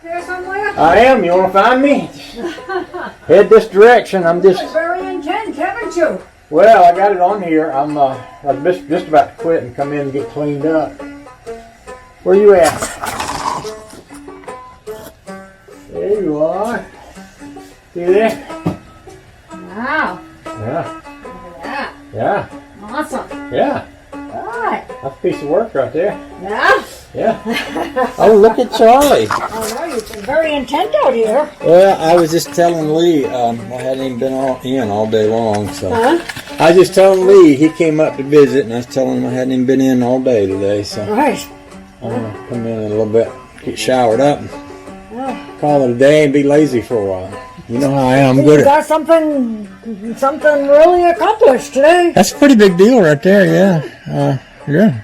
There somewhere? I am. You want to find me? Head this direction. I'm just. You're very intent, haven't you? Well, I got it on here. I'm just about to quit and come in and get cleaned up. Where you at? There you are. See there? Wow. Yeah. Look at that. Yeah. Awesome. Yeah. Good. That's a piece of work right there. Yeah? Yeah. Oh, look at Charlie. I know you've been very intent out here. Well, I was just telling Lee, I hadn't even been in all day long, so. Huh? I was just telling Lee, he came up to visit, and I was telling him I hadn't even been in all day today, so. Right. I'm going to come in a little bit, get showered up, and Yeah. call it a day and be lazy for a while. You know how I am. I'm good You at. got something really accomplished today. That's a pretty big deal right there, yeah. Yeah.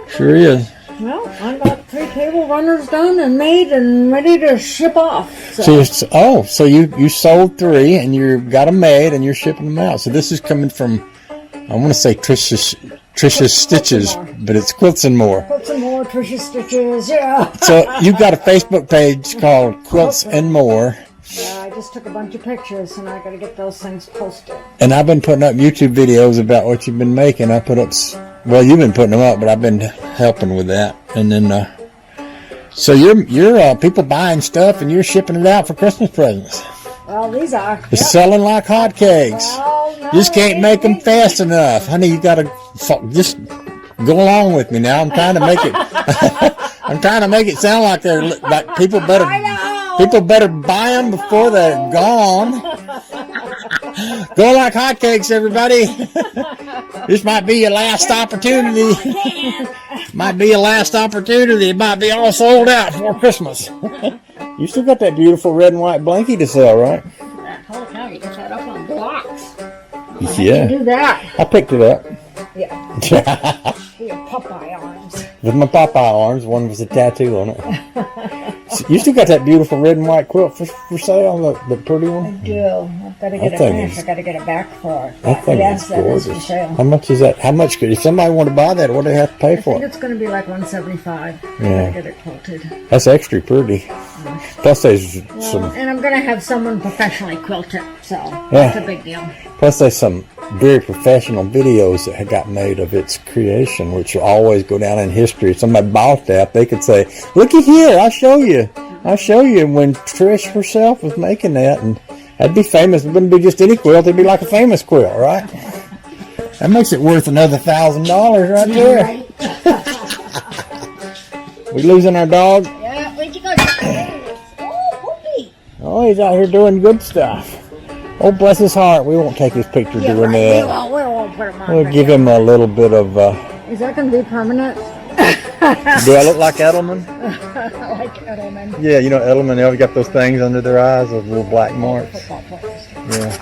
Sure is. Well, I got 3 table runners done and made and ready to ship off. So you sold 3 and you got them made and you're shipping them out. So this is coming from, I want to say Tricia's Stitches, but it's Quilts and More. Quilts and More, Tricia Stitches, yeah. So you've got a Facebook page called Quilts and More. Yeah, I just took a bunch of pictures and I got to get those things posted. And I've been putting up YouTube videos about what you've been making. I put up, well, you've been putting them up, but I've been helping with that. And then, so you're people buying stuff and you're shipping it out for Christmas presents. Well, these are. They're selling like hotcakes. Oh, no, You just can't make them fast enough. Honey, you got to just go along with me now. I'm trying to make it, I'm trying to make it sound like they're, like people better buy them before they're gone. Go like hotcakes, everybody. This might be your last opportunity. Might be your last opportunity. It might be all sold out before Christmas. You still got that beautiful red and white blankie to sell, right? Holy cow, you get that up on blocks. Yeah. Do that. I picked it up. Yeah. Your Popeye arms. With my Popeye arms. One was a tattoo on it. You still got that beautiful red and white quilt for sale, the pretty one? I do. I've got to get it back. I've got to get it back for it. That thing is gorgeous. For sale. How much is that? How much could, if somebody want to buy that, what do they have to pay I for think it? it's going to be like $175. Yeah. I got to get it quilted. That's extra pretty. Plus there's some, And I'm going to have someone professionally quilt it, so that's a big deal. plus there's some very professional videos that got made of its creation, which will always go down in history. If somebody bought that, they could say, looky here, I'll show you when Trish herself was making that, and that'd be famous. It wouldn't be just any quilt, it'd be like a famous quilt, right? That makes it worth another $1,000 right there. We losing our dog? Yeah, where'd you go? Oh, Poopy. Oh, he's out here doing good stuff. Oh, bless his heart. We won't take his picture doing that. We won't put him on. We'll give him a little bit of, Is that going to be permanent? do I look like Edelman? I like Edelman. Yeah, you know Edelman, they always got those things under their eyes, those little black marks. Football players. Yeah.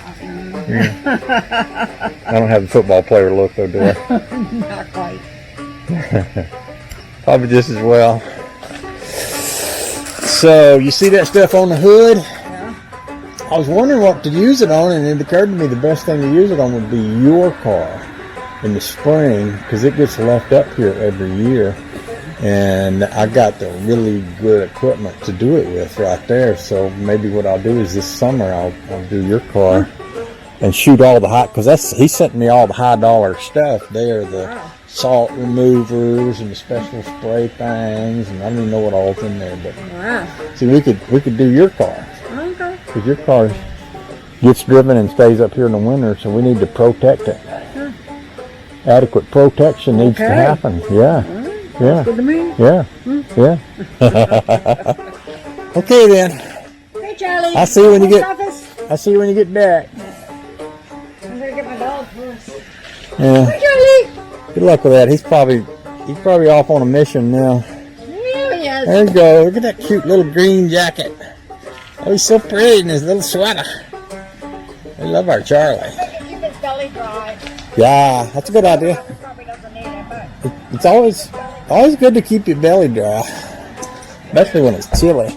I don't have the football player look though, do I? Not quite. Probably just as well. So, you see that stuff on the hood? Yeah. I was wondering what to use it on, and it occurred to me the best thing to use it on would be your car in the spring, because it gets left up here every year. And I got the really good equipment to do it with right there. So maybe what I'll do is this summer I'll do your car and shoot all the high, because he sent me all the high dollar stuff there, the salt removers and the special spray things, and I don't even know what all's in there. But Wow. see, we could do your car, Okay. because your car gets driven and stays up here in the winter, so we need to protect it. Adequate protection needs to happen. Yeah. Yeah. Good to me. Yeah. Yeah. Okay then. Hey, Charlie. I'll see you when you get. Office. I'll see you when you get back. I'm gonna get my dog first. Yeah. Hey, Charlie. Good luck with that. He's probably off on a mission now. There he is. There you go. Look at that cute little green jacket. Oh, he's so pretty in his little sweater. I love our Charlie. Keep his belly dry. Yeah, that's a good idea. Probably doesn't need it, but It's always good to keep your belly dry, especially when it's chilly.